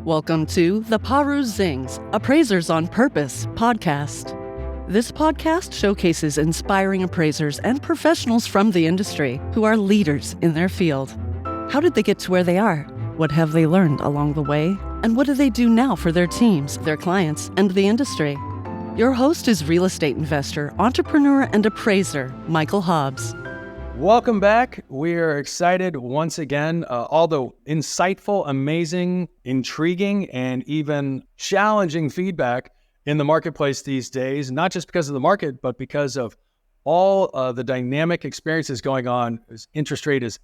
Welcome to the Paru Zings Appraisers on Purpose podcast. This podcast showcases inspiring appraisers and professionals from the industry who are leaders in their field. How did they get to where they are? What have they learned along the way? And what do they do now for their teams, their clients, and the industry? Your host is real estate investor, entrepreneur, and appraiser, Michael Hobbs. Welcome back. We are excited once again. All the insightful, amazing, intriguing, and even challenging feedback in the marketplace these days, not just because of the market, but because of all the dynamic experiences going on as interest rates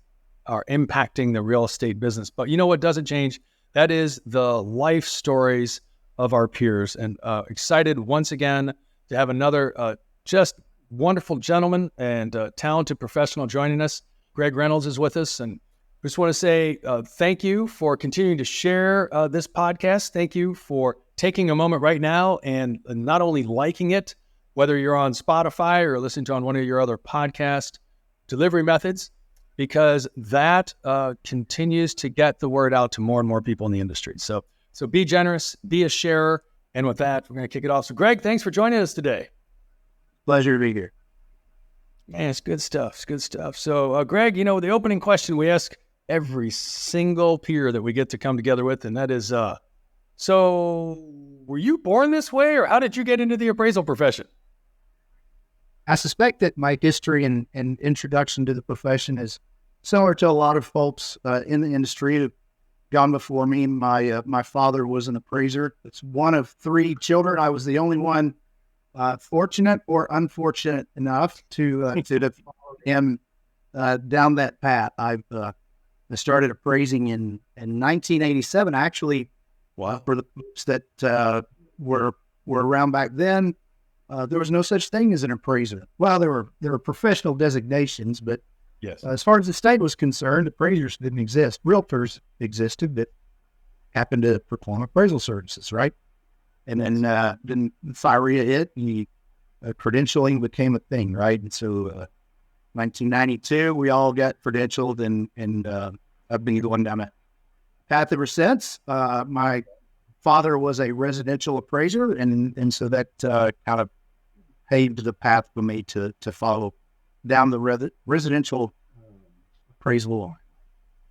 are impacting the real estate business. But you know what doesn't change? That is the life stories of our peers. And excited once again to have another just wonderful gentleman and talented professional joining us. Greg Reynolds is with us, and I just want to say thank you for continuing to share this podcast. Thank you for taking a moment right now and not only liking it, whether you're on Spotify or listening to on one of your other podcast delivery methods, because that continues to get the word out to more and more people in the industry. So be generous, be a sharer, and with that, we're going to kick it off. So Greg, thanks for joining us today. Pleasure to be here. Man, it's good stuff. It's good stuff. So, Greg, you know, the opening question we ask every single peer that we get to come together with, and that is, so were you born this way, or how did you get into the appraisal profession? I suspect that my history and introduction to the profession is similar to a lot of folks in the industry who've gone before me. My father was an appraiser. It's one of three children. I was the only one fortunate or unfortunate enough to follow him down that path. I started appraising in 1987. Actually, wow. For the folks that were around back then, there was no such thing as an appraiser. Well, there were professional designations, but yes, as far as the state was concerned, appraisers didn't exist. Realtors existed that happened to perform appraisal services, right? And then FIREA hit, and credentialing became a thing, right? And so 1992, we all got credentialed, and I've been going down that path ever since. My father was a residential appraiser, and so that kind of paved the path for me to follow down the residential appraisal line.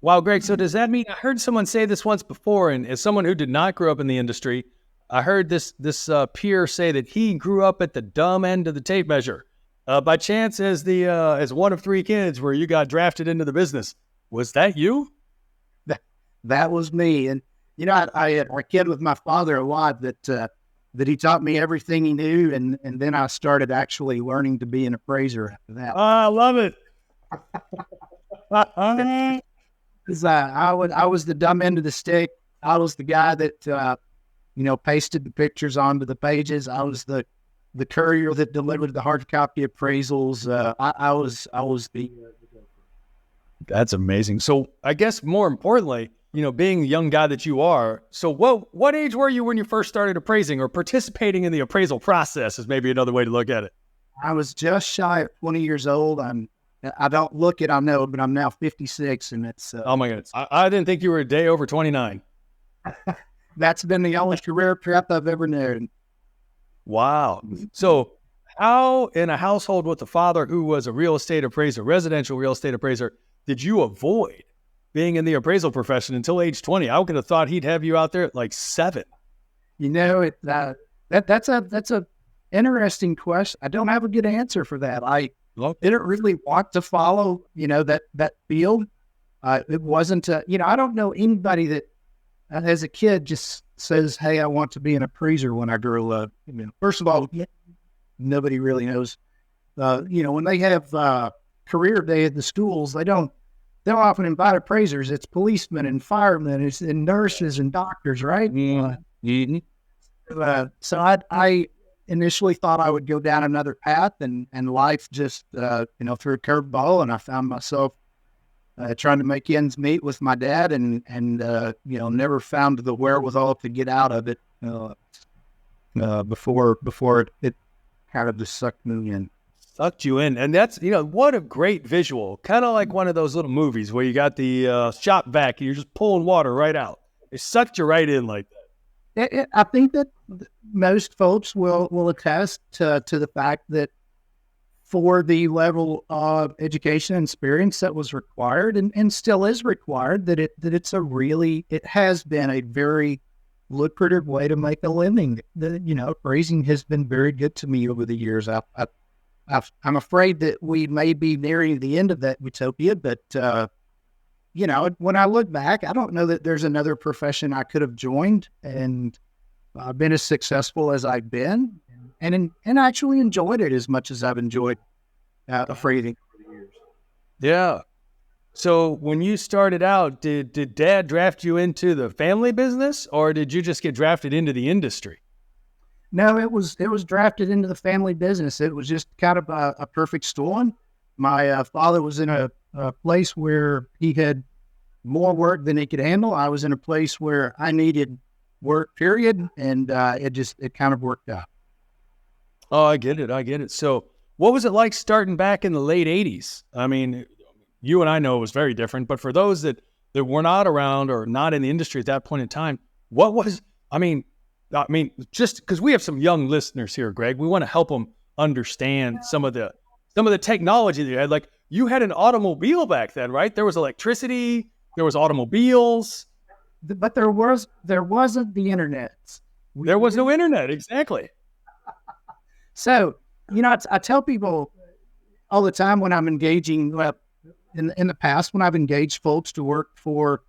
Wow, Greg, so does that mean, I heard someone say this once before, and as someone who did not grow up in the industry, I heard this peer say that he grew up at the dumb end of the tape measure. By chance, as one of three kids where you got drafted into the business, was that you? That was me. And you know, I kid with my father a lot that he taught me everything he knew, and then I started actually learning to be an appraiser after that. Oh, I love it. Because I was the dumb end of the stick. I was the guy that pasted the pictures onto the pages. I was the courier that delivered the hard copy appraisals. I was the. That's amazing. So I guess more importantly, being the young guy that you are, so what age were you when you first started appraising or participating in the appraisal process is maybe another way to look at it. I was just shy of 20 years old. I don't look it, I know, but I'm now 56, and it's. Oh my goodness! I didn't think you were a day over 29. That's been the only career path I've ever known. Wow. So how, in a household with a father who was a real estate appraiser, residential real estate appraiser, did you avoid being in the appraisal profession until age 20? I would have thought he'd have you out there at like 7. That's a interesting question. I don't have a good answer for that. I didn't really want to follow, that field. It wasn't, I don't know anybody that, as a kid, just says, hey, I want to be an appraiser when I grow up. First of all, nobody really knows. When they have career day at the schools, they don't often invite appraisers. It's policemen and firemen and nurses and doctors, right? Mm-hmm. So I initially thought I would go down another path, and life just, threw a curveball, and I found myself trying to make ends meet with my dad, and never found the wherewithal to get out of it before it kind of just sucked me in. Sucked you in. And that's, what a great visual. Kind of like one of those little movies where you got the shop vac and you're just pulling water right out. It sucked you right in like that. I think that most folks will attest to the fact that for the level of education and experience that was required and still is required, that it has been a very lucrative way to make a living. Appraising has been very good to me over the years. I'm afraid that we may be nearing the end of that utopia, but when I look back, I don't know that there's another profession I could have joined and been as successful as I've been, and actually enjoyed it as much as I've enjoyed appraising over the years. Yeah. So when you started out, did Dad draft you into the family business, or did you just get drafted into the industry? No, it was drafted into the family business. It was just kind of a perfect storm. My father was in a place where he had more work than he could handle. I was in a place where I needed work, period, and it kind of worked out. Oh, I get it. So what was it like starting back in the late 80s? I mean, you and I know it was very different, but for those that were not around or not in the industry at that point in time, what was, I mean, just because we have some young listeners here, Greg, we want to help them understand some of the technology that you had. Like, you had an automobile back then, right? There was electricity, there was automobiles. But there wasn't the internet. There was no internet, exactly. So, I tell people all the time when I'm engaging, in the past, when I've engaged folks to work for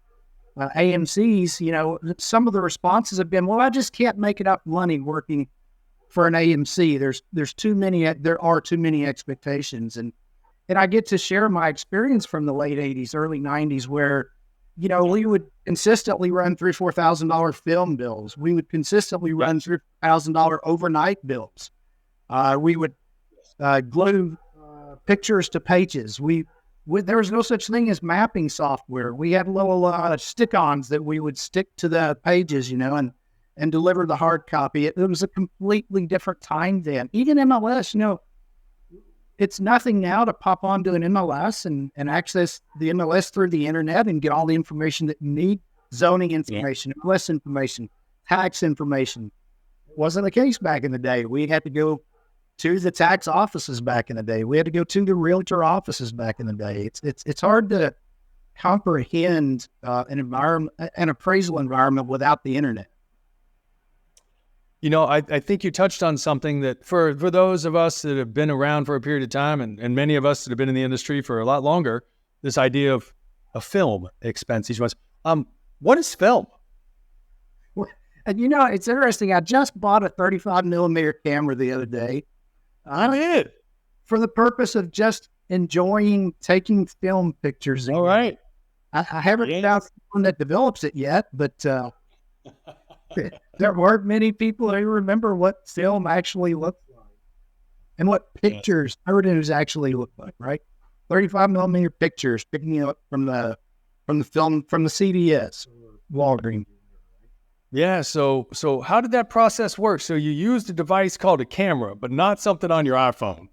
AMCs, some of the responses have been, well, I just can't make enough money working for an AMC. There are too many expectations. And I get to share my experience from the late 80s, early 90s, where, we would consistently run $3,000, $4,000 film bills. We would consistently run $3,000 overnight bills. We would glue pictures to pages. There was no such thing as mapping software. We had little stick-ons that we would stick to the pages, and deliver the hard copy. It was a completely different time then. Even MLS, it's nothing now to pop onto an MLS and access the MLS through the internet and get all the information that you need. Zoning information, MLS information, tax information. Wasn't the case back in the day. We had to go to the tax offices back in the day. We had to go to the realtor offices back in the day. It's hard to comprehend an appraisal environment without the internet. I think you touched on something that for those of us that have been around for a period of time, and many of us that have been in the industry for a lot longer, this idea of a film expense each month. What is film? And it's interesting. I just bought a 35 millimeter camera the other day. I did. For the purpose of just enjoying taking film pictures. All right. I haven't found someone that develops it yet, but there weren't many people who remember what film actually looked like and what pictures photos actually look like, right? 35 millimeter pictures picking it up from the film, from the CVS or Walgreens. Yeah. So how did that process work? So you used a device called a camera, but not something on your iPhone.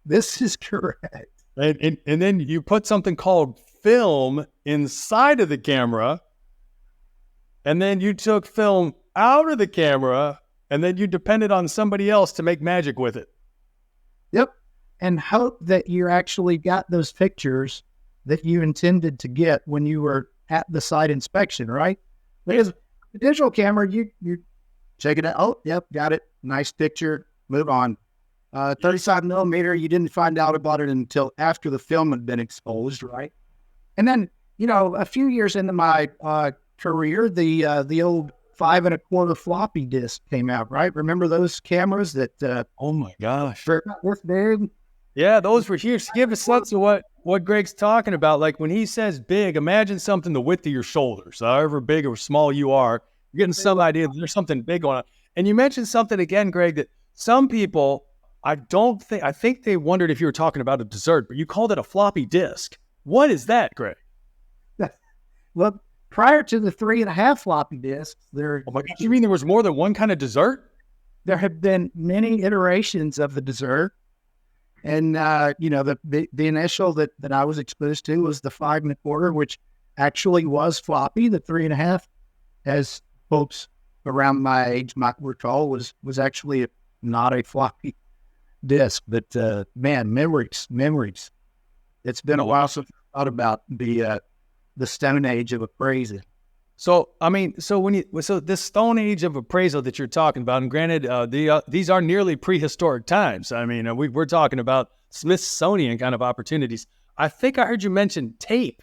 This is correct. And then you put something called film inside of the camera, and then you took film out of the camera, and then you depended on somebody else to make magic with it. Yep. And hope that you actually got those pictures that you intended to get when you were at the site inspection, right? Because the digital camera, you check it out. Oh, yep, got it. Nice picture. Move on. 35 millimeter, you didn't find out about it until after the film had been exposed, right? And then, a few years into my career, the old 5 1/4 floppy disk came out, right? Remember those cameras that? Oh my gosh! This big. Yeah, those were huge. To give a sense of what Greg's talking about, like when he says big, imagine something the width of your shoulders. However big or small you are, you're getting some idea that there's something big going on. And you mentioned something again, Greg, that some people, I think they wondered if you were talking about a dessert, but you called it a floppy disk. What is that, Greg? Well, prior to the 3.5 floppy disks, Oh my gosh, you mean there was more than one kind of dessert? There have been many iterations of the dessert. And, the initial that I was exposed to was the 5 1/4, which actually was floppy. The 3.5, as folks around my age might recall, was actually not a floppy disk. But man, memories. It's been a while since I thought about the Stone Age of appraising. So, I mean, so this Stone Age of appraisal that you're talking about, and granted, these are nearly prehistoric times. I mean, we're talking about Smithsonian kind of opportunities. I think I heard you mention tape.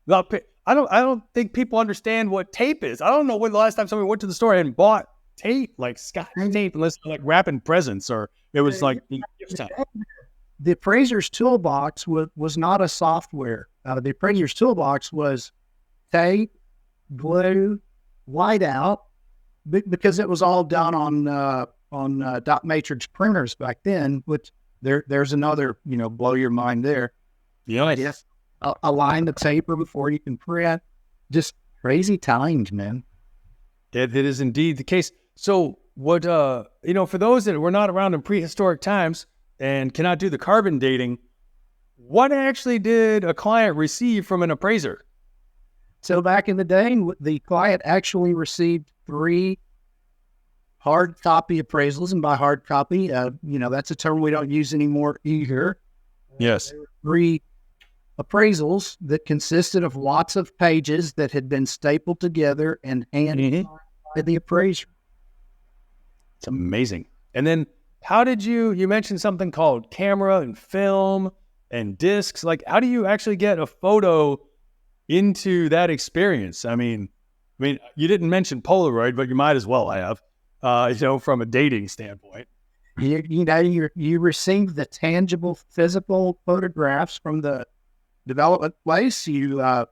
Well, I don't think people understand what tape is. I don't know when the last time somebody went to the store and bought tape, like Scotch tape, unless like wrapping presents, or it was like gift time. The Appraiser's Toolbox was not a software. The Appraiser's Toolbox was tape, glue, whiteout, because it was all done on dot matrix printers back then. Which there's another blow your mind there. Yes. Align the taper before you can print. Just crazy times, man. It is indeed the case. So what for those that were not around in prehistoric times and cannot do the carbon dating, what actually did a client receive from an appraiser? So back in the day, the client actually received 3 hard copy appraisals, and by hard copy, that's a term we don't use anymore either. Yes. 3 appraisals that consisted of lots of pages that had been stapled together and handed by the appraiser. It's amazing. And then how did you mentioned something called camera and film and discs. Like, how do you actually get a photo into that experience? I mean, you didn't mention Polaroid, but you might as well have, from a dating standpoint. You receive the tangible physical photographs from the development place. You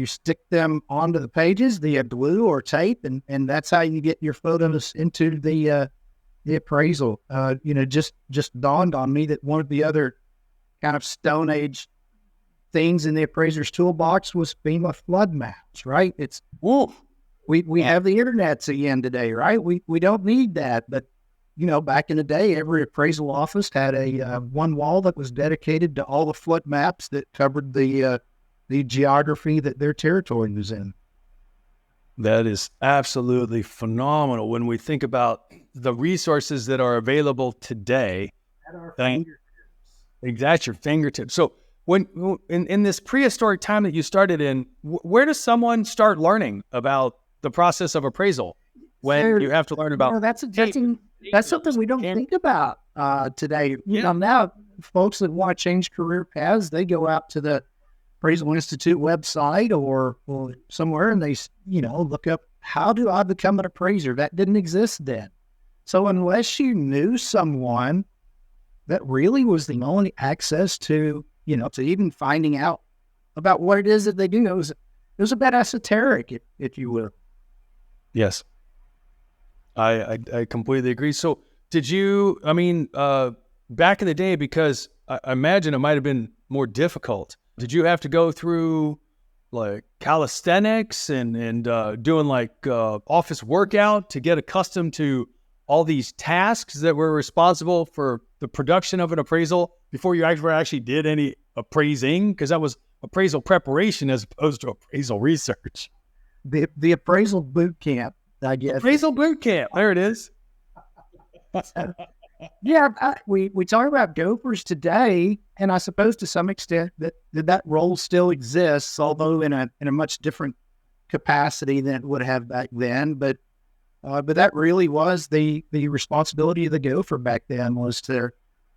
stick them onto the pages via glue or tape, and that's how you get your photos into the appraisal. Just dawned on me that one of the other kind of Stone Age things in the Appraiser's Toolbox was FEMA flood maps, right? We have the internets again today, right? We don't need that, but back in the day, every appraisal office had a one wall that was dedicated to all the flood maps that covered the geography that their territory was in. That is absolutely phenomenal when we think about the resources that are available today. At our fingertips. At your fingertips. So when in this prehistoric time that you started in, where does someone start learning about the process of appraisal when you have to learn about? That's something we don't think about today. Now folks that want to change career paths, they go out to the Appraisal Institute website or somewhere, and they look up, how do I become an appraiser? That didn't exist then. So unless you knew someone that really was the only access to to even finding out about what it is that they do, it was a bit esoteric, if you will. Yes. I completely agree. So did you, back in the day, because I imagine it might have been more difficult, did you have to go through like calisthenics and doing like office workout to get accustomed to all these tasks that were responsible for the production of an appraisal before you actually did any appraising? Because that was appraisal preparation as opposed to appraisal research. The appraisal boot camp, I guess. Appraisal boot camp. There it is. We talk about gophers today, and I suppose to some extent that role still exists, although in a much different capacity than it would have back then. But that really was the responsibility of the gopher back then, was to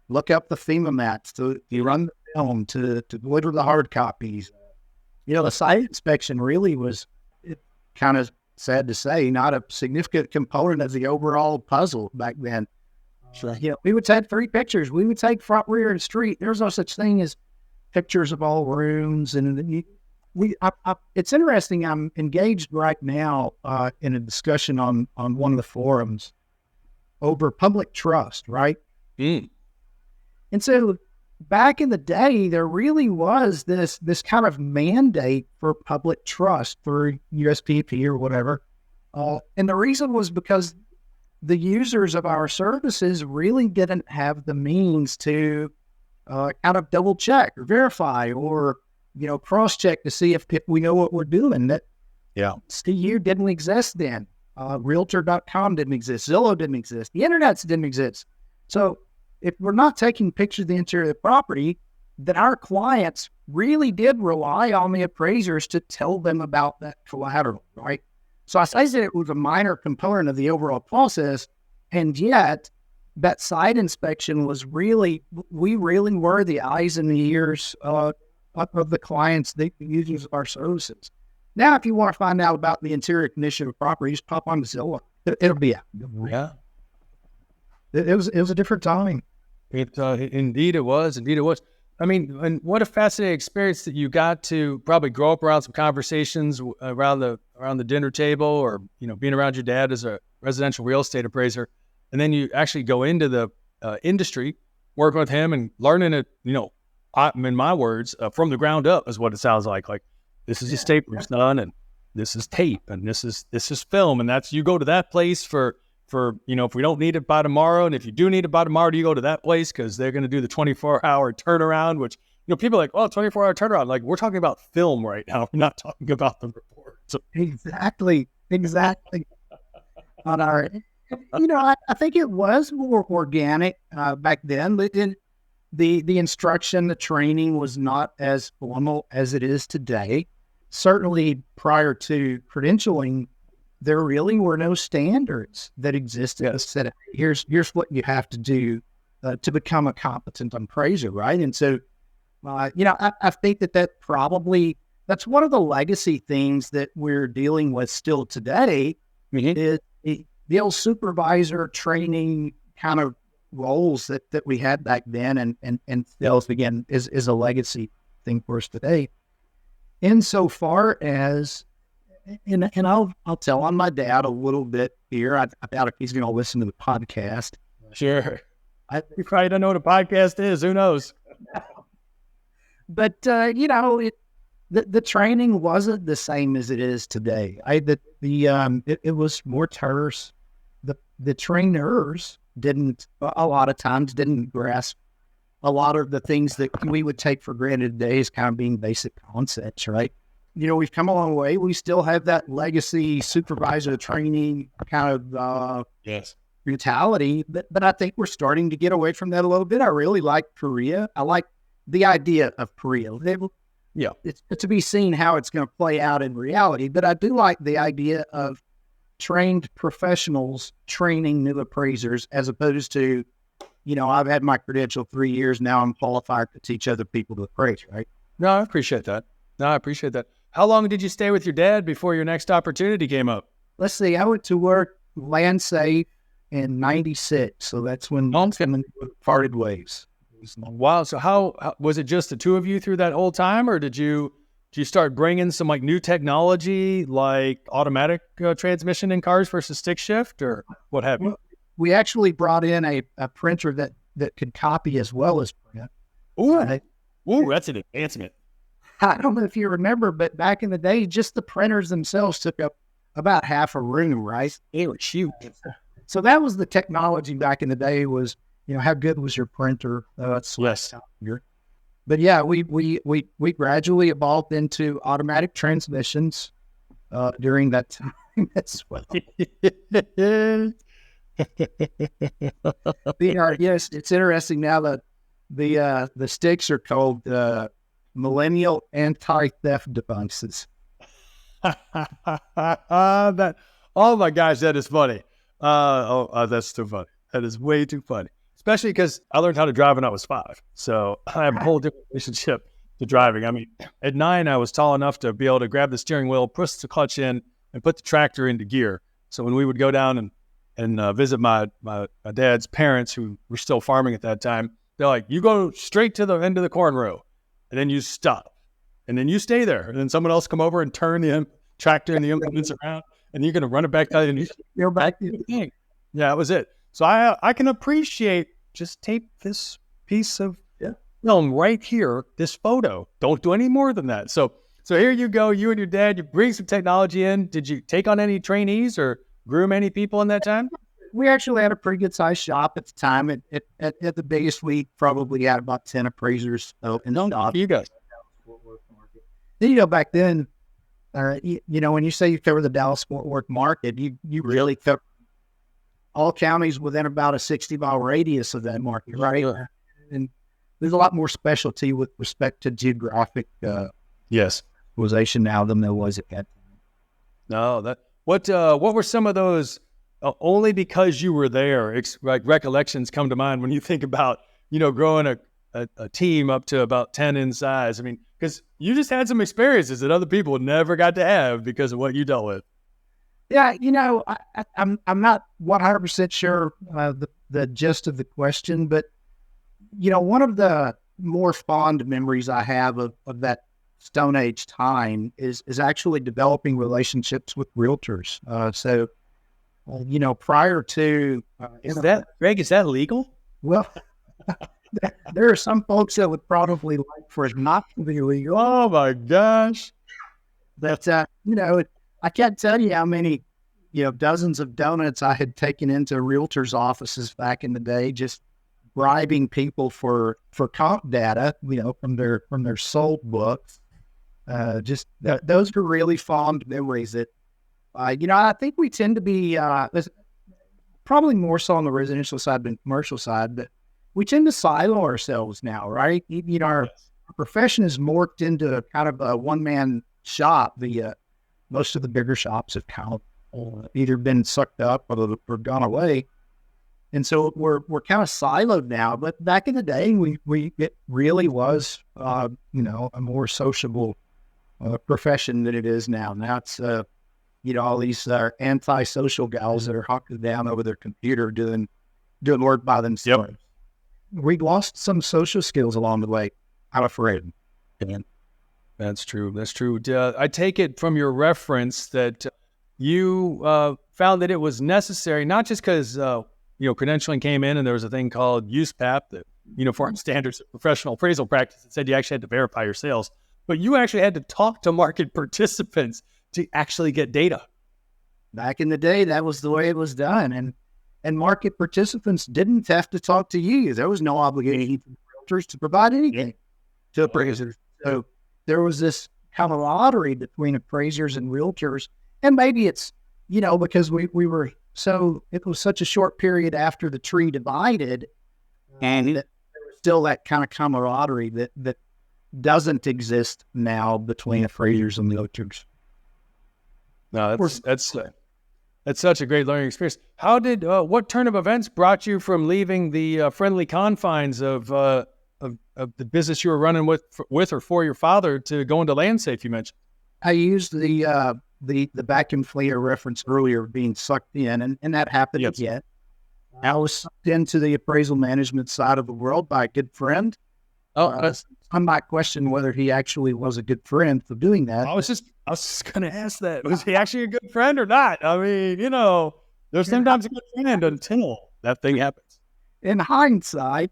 look up the FEMA maps, to run the film, to deliver the hard copies. The site inspection really was, kind of sad to say, not a significant component of the overall puzzle back then. So, we would take 3 pictures. We would take front, rear, and street. There's no such thing as pictures of all rooms. And it's interesting. I'm engaged right now in a discussion on one of the forums over public trust, right? And so back in the day, there really was this kind of mandate for public trust through USPP or whatever. And the reason was because the users of our services really didn't have the means to kind of double check or verify or cross-check to see if we know what we're doing. That Yeah. CU didn't exist then. Realtor.com didn't exist. Zillow didn't exist. The internets didn't exist. So if we're not taking pictures of the interior of the property, then our clients really did rely on the appraisers to tell them about that collateral, right? So I say that it was a minor component of the overall process, and yet that site inspection was we really were the eyes and the ears of the clients, the users of our services. Now, if you want to find out about the interior condition of a property, just pop on Zillow. It'll be out. Yeah. It was a different time. Indeed it was. Indeed it was. I mean, and what a fascinating experience that you got to probably grow up around some conversations around the dinner table, or being around your dad as a residential real estate appraiser, and then you actually go into the industry, working with him and learning it. In my words, from the ground up is what it sounds like. Like, this is your stapler's done, and this is tape, and this is film, and that's, you go to that place for if we don't need it by tomorrow, and if you do need it by tomorrow, do you go to that place because they're going to do the 24-hour turnaround, which, people are like, oh, 24-hour turnaround. Like, we're talking about film right now. We're not talking about the report. So Exactly. On our, I think it was more organic back then. The instruction, the training was not as formal as it is today. Certainly prior to credentialing, there really were no standards that existed. That said, here's what you have to do to become a competent appraiser, right? And so, I think that's one of the legacy things that we're dealing with still today. Is the old supervisor training kind of roles that we had back then, and still, again, is a legacy thing for us today. Insofar as, and I'll tell on my dad a little bit here. I doubt if he's going to listen to the podcast. Sure. You probably don't know what a podcast is. Who knows? But, the training wasn't the same as it is today. It was more terse. The trainers a lot of times didn't grasp a lot of the things that we would take for granted today as kind of being basic concepts, right? We've come a long way. We still have that legacy supervisor training kind of mentality, but I think we're starting to get away from that a little bit. I really like Korea. I like the idea of Korea. It's to be seen how it's going to play out in reality, but I do like the idea of trained professionals training new appraisers, as opposed to, I've had my credential 3 years, now I'm qualified to teach other people to appraise, right? No, I appreciate that. How long did you stay with your dad before your next opportunity came up? Let's see, I went to work land safe in 96. So that's when parted ways. Wow. So how was it, just the two of you through that whole time, or did you start bringing some like new technology, like automatic transmission in cars versus stick shift, or what have you? We actually brought in a printer that could copy as well as print. Ooh, that's an advancement. I don't know if you remember, but back in the day, just the printers themselves took up about half a room, right? They were huge. So that was the technology back in the day, was, how good was your printer? Yes. But yeah, we gradually evolved into automatic transmissions during that time as well. Yes, it's interesting now that the sticks are called millennial anti-theft devices. Oh my gosh, that is funny. That's too funny. That is way too funny. Especially because I learned how to drive when I was 5. So I have a whole different relationship to driving. I mean, at 9, I was tall enough to be able to grab the steering wheel, push the clutch in, and put the tractor into gear. So when we would go down and visit my dad's parents, who were still farming at that time, they're like, you go straight to the end of the corn row, and then you stop, and then you stay there, and then someone else come over and turn the tractor and the implements around, and you're going to run it back down, and you're back to the thing. Yeah, that was it. So I can appreciate, just tape this piece of film right here, this photo. Don't do any more than that. So here you go, you and your dad, you bring some technology in. Did you take on any trainees or groom any people in that time? We actually had a pretty good sized shop at the time. At the biggest, we probably had about 10 appraisers in the shop. You guys. Back then, when you say you cover the Dallas-Fort Worth market, you really cover all counties within about a 60-mile radius of that market, right? Sure. And there's a lot more specialty with respect to geographic Yes. specialization now than there was at that time. No, what were some of those, only because you were there, like recollections come to mind when you think about, growing a team up to about 10 in size? I mean, because you just had some experiences that other people never got to have because of what you dealt with. Yeah, I'm not 100% sure the gist of the question, but one of the more fond memories I have of that Stone Age time is actually developing relationships with realtors. Prior to Greg? Is that legal? well, there are some folks that would probably like for it not to be legal. Oh my gosh! But I can't tell you how many dozens of donuts I had taken into realtors' offices back in the day, just bribing people for comp data, from their sold books. Those are really fond memories that, I think we tend to be, probably more so on the residential side than commercial side, but we tend to silo ourselves now, right? Our profession is morphed into a kind of a one-man shop. Most of the bigger shops have kind of either been sucked up or gone away. And so we're kind of siloed now, but back in the day, it really was, a more sociable profession than it is now. Now it's, all these anti-social gals that are hunkered down over their computer doing work by themselves. Yep. We lost some social skills along the way, I'm afraid. That's true. That's true. I take it from your reference that you found that it was necessary, not just because credentialing came in and there was a thing called USPAP, the Uniform Standards of Professional Appraisal Practice, that said you actually had to verify your sales, but you actually had to talk to market participants to actually get data. Back in the day, that was the way it was done. And market participants didn't have to talk to you. There was no obligation for realtors to provide anything to appraisers. So there was this camaraderie between appraisers and realtors. And maybe it's, because we were it was such a short period after the tree divided, and there was still that kind of camaraderie that doesn't exist now between appraisers and realtors. No, that's such a great learning experience. How did what turn of events brought you from leaving the friendly confines of the business you were running with or for your father to go into land safe? You mentioned I used the vacuum cleaner reference earlier being sucked in, and that happened again. I was sucked into the appraisal management side of the world by a good friend. I might question whether he actually was a good friend for doing that. I was just going to ask that. Was he actually a good friend or not? I mean, there's sometimes a good friend until that thing happens. In hindsight,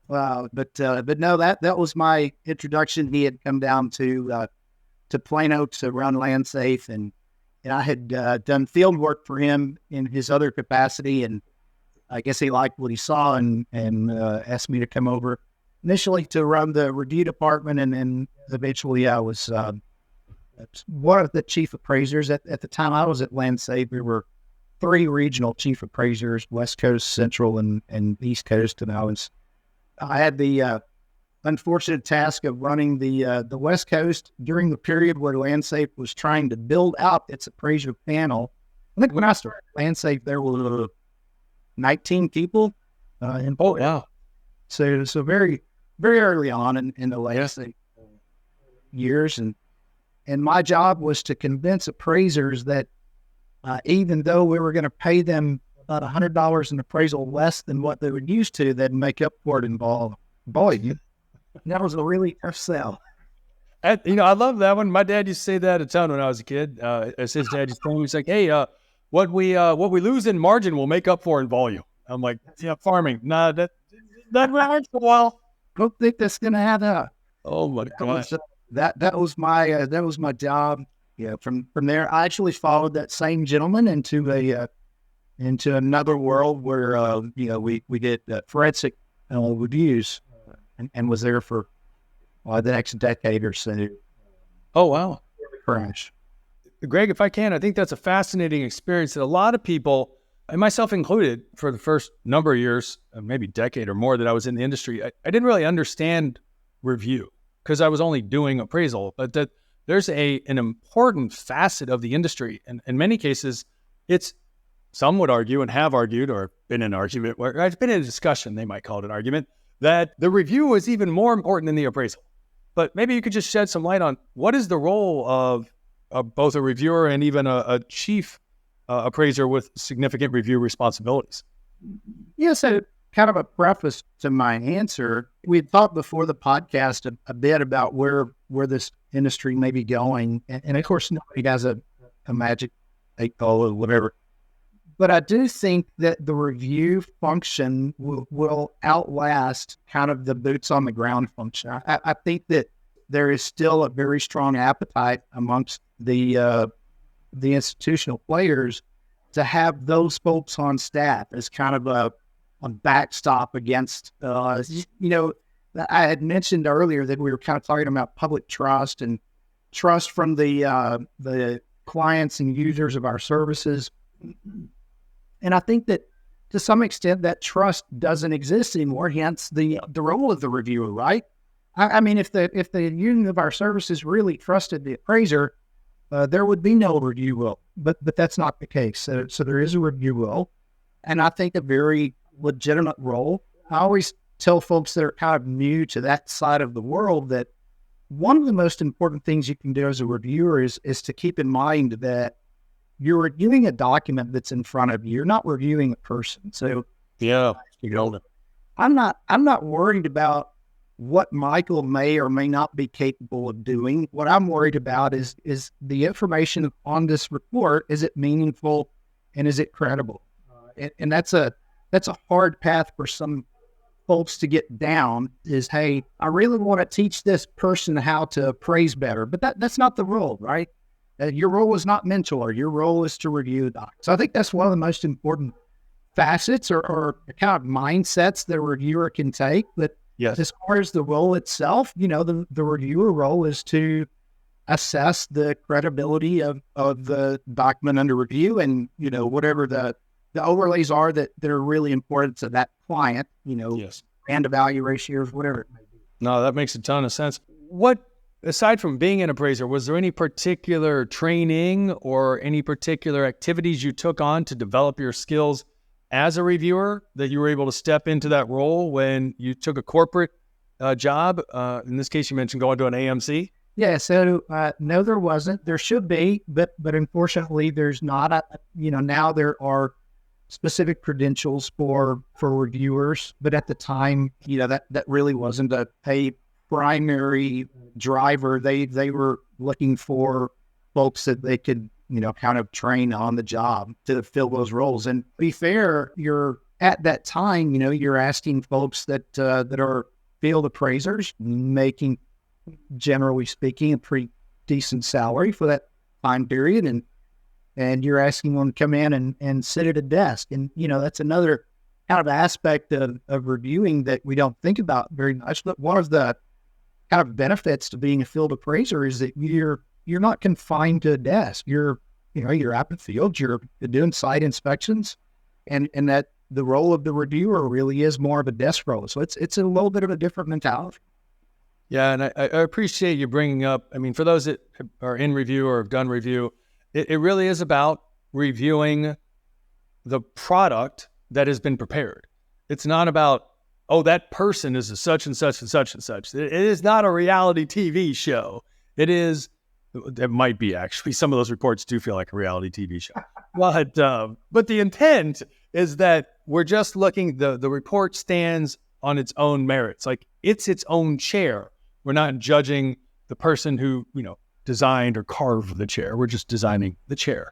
but no, that was my introduction. He had come down to Plano to run land safe, and I had done field work for him in his other capacity, and I guess he liked what he saw and asked me to come over initially to run the review department, and then eventually I was one of the chief appraisers. At the time I was at Land Safe, there were 3 regional chief appraisers, West Coast, Central, and East Coast, and I had the unfortunate task of running the West Coast during the period where Land Safe was trying to build out its appraiser panel. I think when I started Land Safe, there were 19 people in Florida. Wow. So very, very early on in the last years. And my job was to convince appraisers that even though we were going to pay them about $100 in appraisal less than what they were used to, they'd make up for it in volume. That was a really tough sell. I love that one. My dad used to say that a ton when I was a kid. As his dad used to tell me, he's like, "Hey, what we lose in margin, we'll make up for in volume." I'm like, "Yeah, farming. Nah, that works for a while. Don't think that's gonna add up." Oh my gosh. That was my job. Yeah. From there, I actually followed that same gentleman into another world where we did forensic reviews, and was there for the next decade or so. Oh, wow. Crash. Greg, if I can, I think that's a fascinating experience that a lot of people, and myself included, for the first number of years, maybe decade or more that I was in the industry, I didn't really understand review because I was only doing appraisal. But that there's an important facet of the industry. And in many cases, it's, some would argue and have argued or been in an argument, where it's been in a discussion, they might call it an argument, that the review is even more important than the appraisal. But maybe you could just shed some light on what is the role of both a reviewer and even a chief appraiser with significant review responsibilities. Yeah, so kind of a preface to my answer. We had talked before the podcast a bit about where this industry may be going. And of course, nobody has a magic 8 ball or whatever. But I do think that the review function will outlast kind of the boots on the ground function. I think that there is still a very strong appetite amongst the institutional players to have those folks on staff as kind of a backstop against, I had mentioned earlier that we were kind of talking about public trust and trust from the clients and users of our services. And I think that to some extent that trust doesn't exist anymore, hence the role of the reviewer, right? I mean, if the union of our services really trusted the appraiser, there would be no review will, but that's not the case. So there is a review will, and I think a very legitimate role. I always tell folks that are kind of new to that side of the world that one of the most important things you can do as a reviewer is to keep in mind that you're reviewing a document that's in front of you. You're not reviewing a person. So yeah, I'm not worried about what Michael may or may not be capable of doing. What I'm worried about is the information on this report. Is it meaningful and is it credible? And that's a hard path for some folks to get down is, hey, I really want to teach this person how to appraise better, but that's not the role, right? Your role is not mentor. Your role is to review the doc. So I think that's one of the most important facets or kind of mindsets that a reviewer can take. But yes, as far as the role itself, the reviewer role is to assess the credibility of the document under review and, whatever the overlays are that are really important to that client, yes, and value ratios, whatever it may be. No, that makes a ton of sense. What, aside from being an appraiser, was there any particular training or any particular activities you took on to develop your skills as a reviewer that you were able to step into that role when you took a corporate job? In this case, you mentioned going to an AMC. Yeah, so no, there wasn't. There should be, but unfortunately, there's not. Now there are specific credentials for reviewers, but at the time, that really wasn't a primary driver. They were looking for folks that they could, kind of train on the job to fill those roles. And to be fair, you're at that time, you're asking folks that are field appraisers making, generally speaking, a pretty decent salary for that time period. And you're asking them to come in and sit at a desk. And, that's another kind of aspect of reviewing that we don't think about very much. But one of the kind of benefits to being a field appraiser is that you're not confined to a desk. You're out in the field, you're doing site inspections, and that the role of the reviewer really is more of a desk role. So it's a little bit of a different mentality. Yeah, and I appreciate you bringing up, for those that are in review or have done review, it really is about reviewing the product that has been prepared. It's not about, that person is a such and such and such and such. It is not a reality TV show. It might be actually. Some of those reports do feel like a reality TV show. But the intent is that we're just looking, the report stands on its own merits. Like it's its own chair. We're not judging the person who, designed or carved the chair. We're just designing the chair.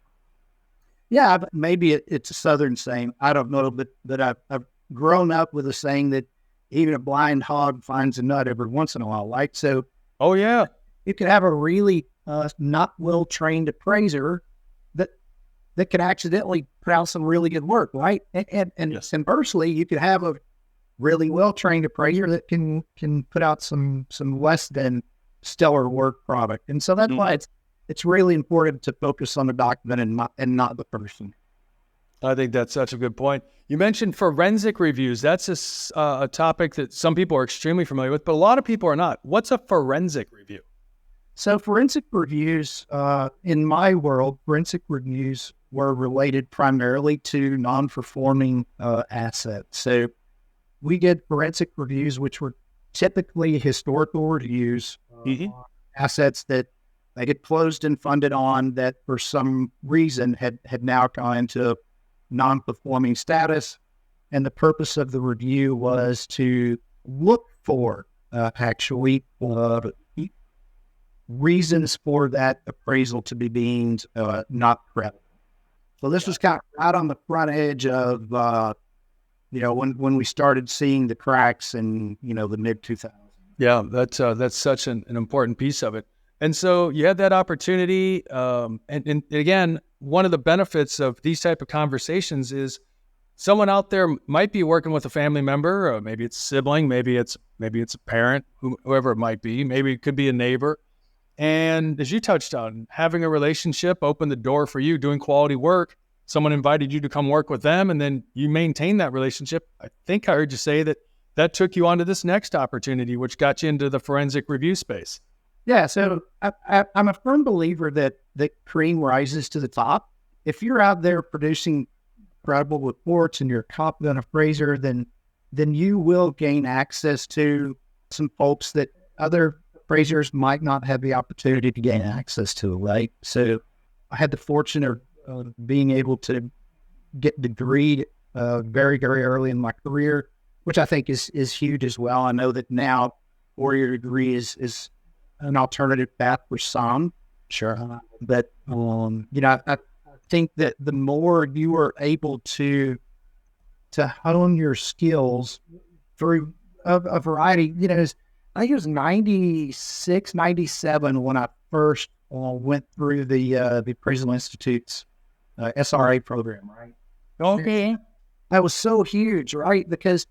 Yeah, maybe it's a Southern saying. I don't know, but I've grown up with a saying that even a blind hog finds a nut every once in a while, right? So, oh yeah, you could have a really not well-trained appraiser that could accidentally put out some really good work, right? And yes. Conversely, you could have a really well-trained appraiser that can put out some less than stellar work product. And so that's why it's really important to focus on the document and not the person. I think that's such a good point. You mentioned forensic reviews. That's a topic that some people are extremely familiar with, but a lot of people are not. What's a forensic review? So forensic reviews, in my world, forensic reviews were related primarily to non-performing assets. So we did forensic reviews, which were typically historical reviews, assets that they get closed and funded on that for some reason had now gone into non-performing status. And the purpose of the review was to look for reasons for that appraisal to be deemed not credible. So this was kind of right on the front edge of, when we started seeing the cracks in, the mid-2000s. Yeah, that's such an important piece of it. And so you had that opportunity. And again, one of the benefits of these type of conversations is someone out there might be working with a family member, or maybe it's a sibling, maybe it's a parent, whoever it might be. Maybe it could be a neighbor. And as you touched on, having a relationship opened the door for you doing quality work. Someone invited you to come work with them, and then you maintain that relationship. I think I heard you say that took you onto this next opportunity, which got you into the forensic review space. Yeah, so I'm a firm believer that cream rises to the top. If you're out there producing credible reports and you're a competent appraiser, then you will gain access to some folks that other appraisers might not have the opportunity to gain access to, right? So I had the fortune of being able to get degreed very, very early in my career, which I think is huge as well. I know that now 4-year degree is an alternative path for some. Sure. But I think that the more you are able to hone your skills through a variety, I think it was 96, 97 when I first went through the Appraisal Institute's SRA program, right? Okay. That was so huge, right? Because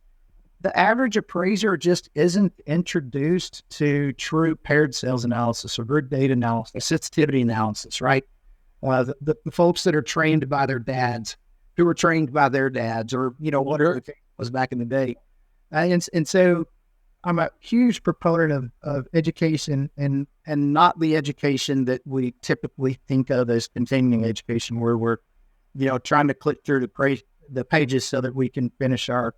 the average appraiser just isn't introduced to true paired sales analysis or grid data analysis, sensitivity analysis, right? The folks that are trained by their dads, who were trained by their dads, or whatever it was back in the day, and so I'm a huge proponent of education and not the education that we typically think of as continuing education, where we're trying to click through the pages so that we can finish our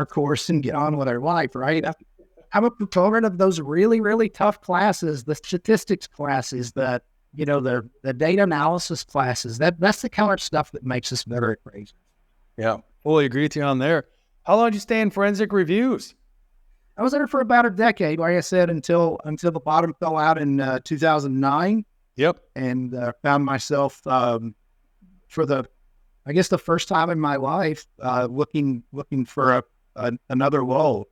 course and get on with our life, right? I'm a proponent of those really, really tough classes, the statistics classes, the data analysis classes. That's the kind of stuff that makes us better appraisers. Yeah, fully agree with you on there. How long did you stay in forensic reviews? I was there for about a decade, like I said, until the bottom fell out in 2009. Yep. And found myself for the first time in my life looking for another role,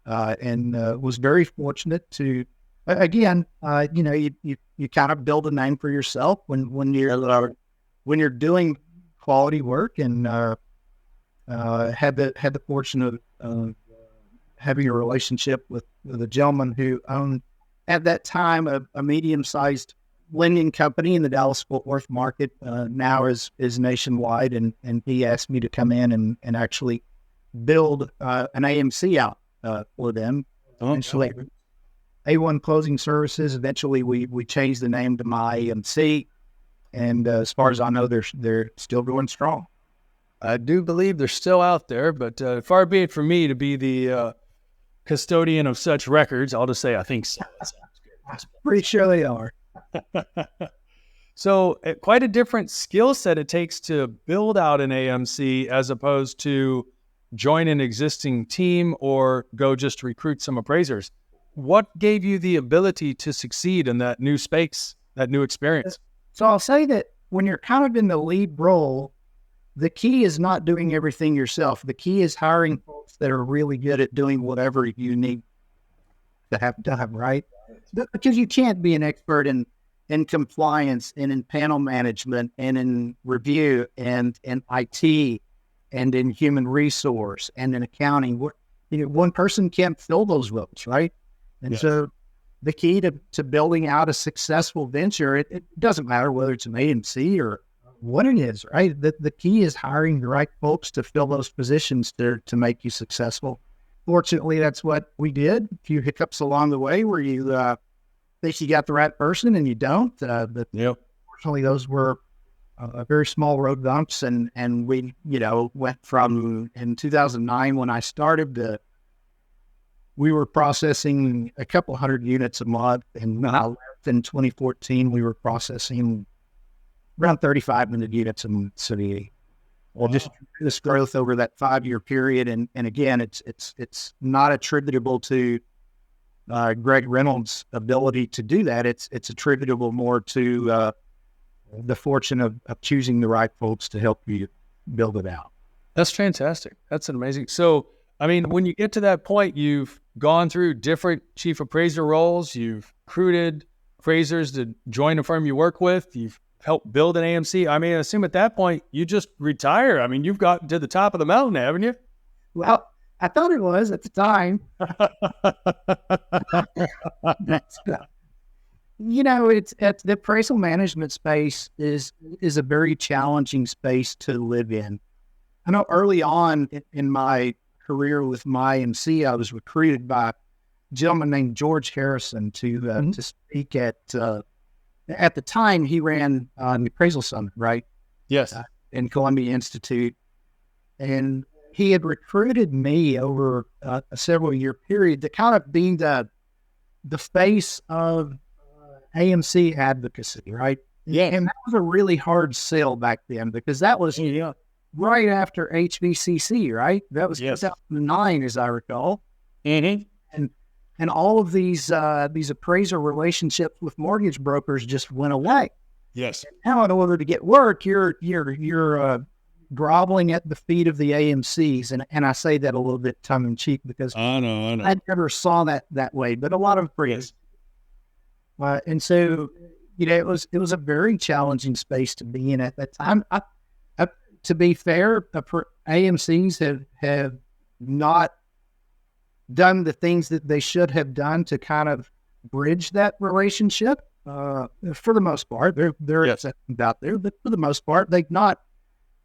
and was very fortunate to. Again, you kind of build a name for yourself when you're doing quality work, and had the fortune of having a relationship with a gentleman who owned at that time a medium-sized lending company in the Dallas-Fort Worth market. Now is nationwide, and he asked me to come in and actually build an AMC out for them. Eventually, A1 Closing Services. Eventually, we changed the name to My AMC, and as far as I know, they're still going strong. I do believe they're still out there, but far be it from me to be the custodian of such records. I'll just say I think so. Pretty sure they are. So quite a different skill set it takes to build out an AMC as opposed to join an existing team or go just recruit some appraisers. What gave you the ability to succeed in that new space, that new experience? So I'll say that when you're kind of in the lead role, the key is not doing everything yourself. The key is hiring folks that are really good at doing whatever you need to have done, right? Because you can't be an expert in compliance and in panel management and in review and in IT and in human resource and in accounting. One person can't fill those roles, right? And yes. So the key to building out a successful venture, it doesn't matter whether it's an AMC or what it is, right? The key is hiring the right folks to fill those positions to make you successful. Fortunately, that's what we did. A few hiccups along the way where you think you got the right person and you don't. But fortunately, those were very small road bumps, and we, went from in 2009 when I started we were processing a couple hundred units a month, and when I left in 2014, we were processing around 3,500 units a month. So just this growth over that 5-year period, and again, it's not attributable to Greg Reynolds' ability to do that. It's attributable more to the fortune of choosing the right folks to help you build it out. That's fantastic. That's amazing. So, I mean, when you get to that point, you've gone through different chief appraiser roles. You've recruited appraisers to join the firm you work with. You've helped build an AMC. I mean, I assume at that point, you just retire. I mean, you've gotten to the top of the mountain, haven't you? Well, I thought it was at the time. It's the appraisal management space is a very challenging space to live in. I know early on in my career with my MC, I was recruited by a gentleman named George Harrison to speak at the time he ran the appraisal summit, right? Yes. In Columbia Institute. And he had recruited me over a several year period to kind of be the face of AMC advocacy, right? Yeah. And that was a really hard sell back then because that was right after HVCC, right? That was 2009, as I recall. Mm-hmm. And all of these appraiser relationships with mortgage brokers just went away. Yes. And now, in order to get work, you're groveling at the feet of the AMCs, and I say that a little bit tongue in cheek because I know. I never saw that way, but a lot of appraisers. And so, it was a very challenging space to be in at that time. To be fair, AMCs have not done the things that they should have done to kind of bridge that relationship. For the most part, there are exceptions out there, but for the most part, they've not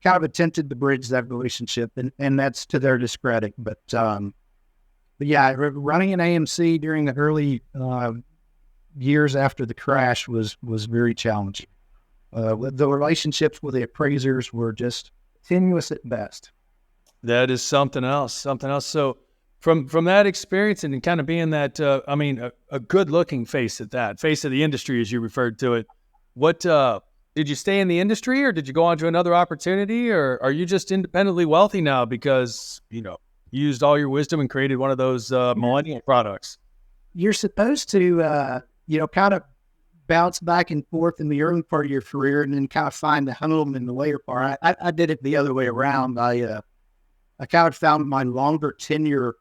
kind of attempted to bridge that relationship, and that's to their discredit. But yeah, running an AMC during the early years after the crash was very challenging. The relationships with the appraisers were just tenuous at best. That is something else. So from that experience and kind of being that, a good-looking face of the industry, as you referred to it, what did you stay in the industry, or did you go on to another opportunity, or are you just independently wealthy now because, you used all your wisdom and created one of those millennial products? You're supposed to, kind of bounce back and forth in the early part of your career and then kind of find the home in the later part. I did it the other way around. I kind of found my longer tenure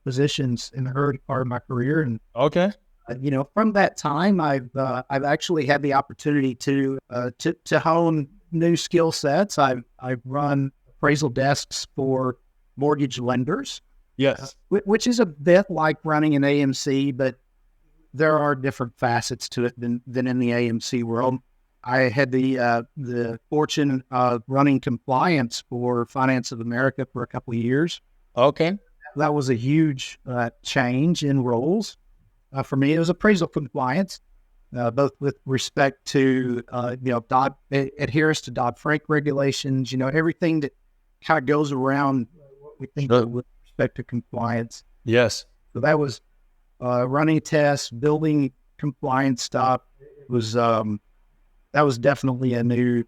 positions in the early part of my career. And okay. From that time, I've actually had the opportunity to hone new skill sets. I've run appraisal desks for mortgage lenders. Yes, which is a bit like running an AMC, but there are different facets to it than in the AMC world. I had the fortune of running compliance for Finance of America for a couple of years. Okay, that was a huge change in roles. For me, it was appraisal compliance, both with respect to, adherence to Dodd-Frank regulations, everything that kind of goes around what we think with respect to compliance. Yes. So that was running tests, building compliance stuff. It was, that was definitely a new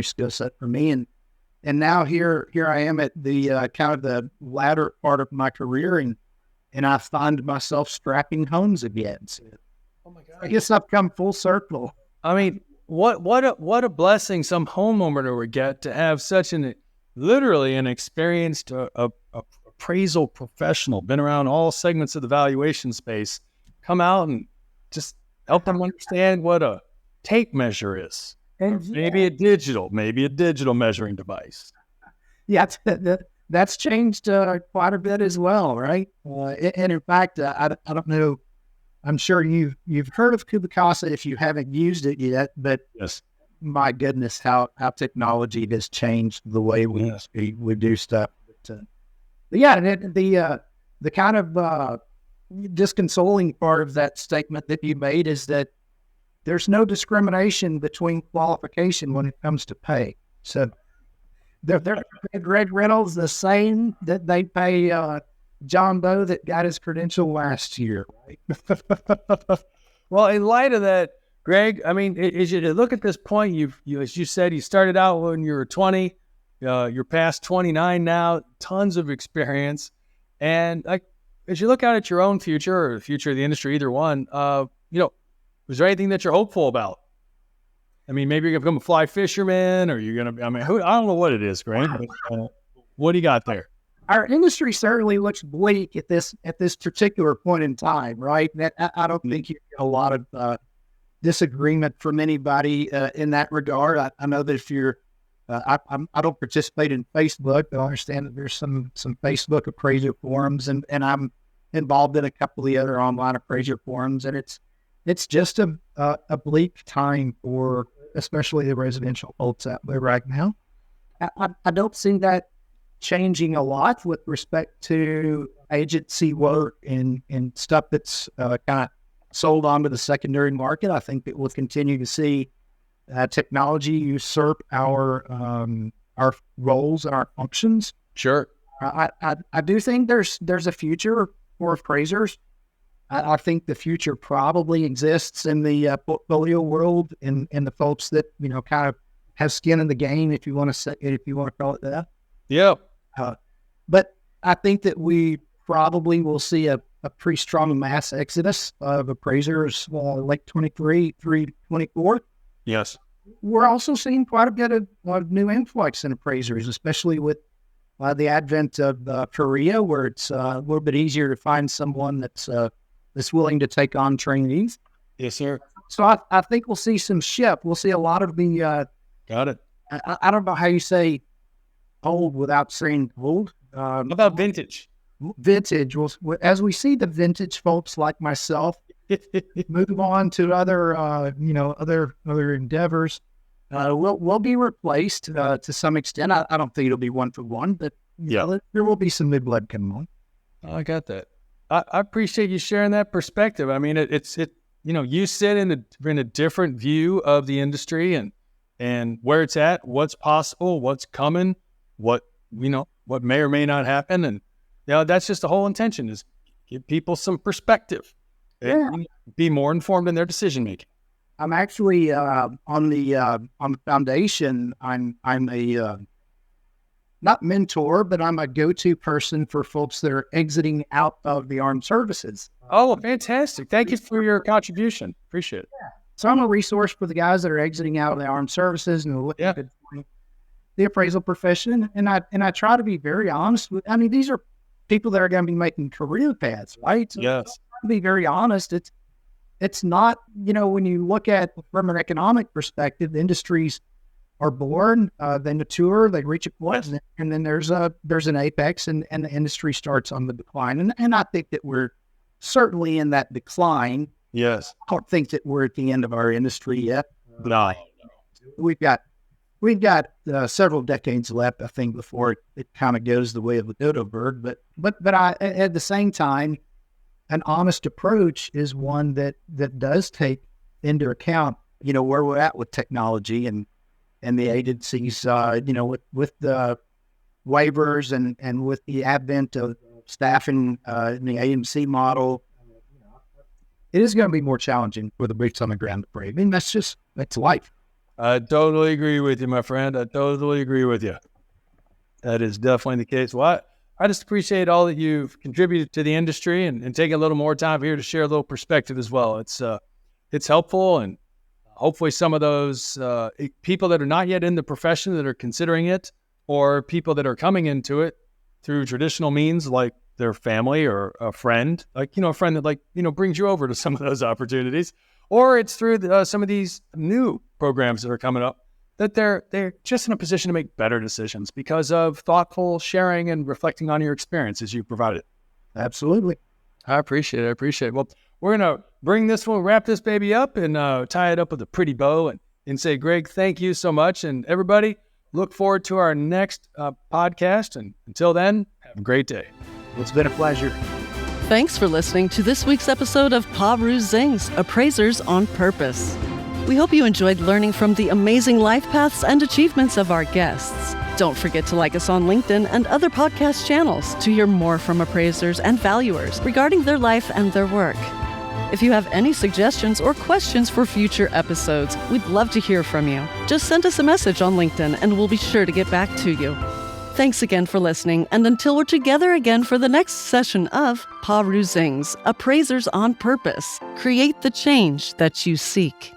skill set for me. And now here I am at the kind of the latter part of my career, and I find myself strapping homes again. So, oh my God! I guess I've come full circle. I mean, what a blessing some homeowner would get to have such literally an experienced appraisal professional, been around all segments of the valuation space, come out and just help them understand what a tape measure is. And maybe a digital measuring device. Yeah, that's changed quite a bit as well, right? And in fact, I don't know I'm sure you've heard of Kubicasa if you haven't used it yet, but Yes. my goodness, how technology has changed the way we do stuff. But yeah, the kind of disconsoling part of that statement that you made is that there's no discrimination between qualification when it comes to pay. So they're Greg Reynolds the same that they pay John Doe that got his credential last year, right? Well, in light of that, Greg, I mean, as you look at this point, you as you said, you started out when you were 20, you're past 29 now, tons of experience, and like as you look out at your own future or the future of the industry, either one, was there anything that you're hopeful about? I mean, maybe you're gonna become a fly fisherman, or you're gonna. I mean, I don't know what it is, Greg. But, what do you got there? Our industry certainly looks bleak at this particular point in time, right? I don't think you get a lot of disagreement from anybody in that regard. I know that if you're, I don't participate in Facebook, but I understand that there's some Facebook appraiser forums, and I'm involved in a couple of the other online appraiser forums, and it's just a bleak time for especially the residential folks out there right now. I don't see that changing a lot with respect to agency work and stuff that's kind of sold onto the secondary market. I think that we'll continue to see technology usurp our roles and our functions. Sure. I do think there's a future for appraisers. I think the future probably exists in the portfolio world and the folks that kind of have skin in the game, if you want to say it, if you want to call it that. Yeah. But I think that we probably will see a pretty strong mass exodus of appraisers late 23, 24. Yes. We're also seeing quite a bit of new influx in appraisers, especially with the advent of Korea, where it's a little bit easier to find someone that's willing to take on trainees. Yes, sir. So I think we'll see some shift. We'll see a lot of the... Got it. I don't know how you say old without saying old. How about vintage? Vintage. As we see the vintage folks like myself move on to other endeavors, we'll be replaced to some extent. I don't think it'll be one for one, but there will be some new blood coming on. I got that. I appreciate you sharing that perspective. I mean, you sit in a different view of the industry and where it's at, what's possible, what's coming, what may or may not happen. And, that's just the whole intention, is give people some perspective and be more informed in their decision-making. I'm actually, on the foundation, I'm a, not mentor, but I'm a go-to person for folks that are exiting out of the armed services. Oh, fantastic. Thank you for your contribution. Appreciate it. Yeah. So I'm a resource for the guys that are exiting out of the armed services and looking at the appraisal profession. And I try to be very honest with, these are people that are going to be making career paths, right? So yes. To be very honest, it's not, when you look at from an economic perspective, the industries are born, they mature, they reach a point, and then there's an apex, and the industry starts on the decline. And I think that we're certainly in that decline. Yes. I don't think that we're at the end of our industry yet. No. We've got several decades left, I think, before it kind of goes the way of the dodo bird. But I, at the same time, an honest approach is one that does take into account, where we're at with technology and the agencies, with the waivers and with the advent of staffing in the AMC model. It is going to be more challenging for the boots on the ground to brave. That's life. I totally agree with you, my friend. I totally agree with you. That is definitely the case. Well, I just appreciate all that you've contributed to the industry and taking a little more time here to share a little perspective as well. It's helpful, and hopefully some of those people that are not yet in the profession that are considering it, or people that are coming into it through traditional means like their family or a friend, a friend that brings you over to some of those opportunities, or it's through some of these new programs that are coming up, that they're just in a position to make better decisions because of thoughtful sharing and reflecting on your experience as you provided. Absolutely. I appreciate it. Well, we're going to wrap this baby up and tie it up with a pretty bow and say, Greg, thank you so much. And everybody, look forward to our next podcast. And until then, have a great day. It's been a pleasure. Thanks for listening to this week's episode of Paru Zings, Appraisers on Purpose. We hope you enjoyed learning from the amazing life paths and achievements of our guests. Don't forget to like us on LinkedIn and other podcast channels to hear more from appraisers and valuers regarding their life and their work. If you have any suggestions or questions for future episodes, we'd love to hear from you. Just send us a message on LinkedIn and we'll be sure to get back to you. Thanks again for listening, and until we're together again for the next session of Paru Zings, Appraisers on Purpose, create the change that you seek.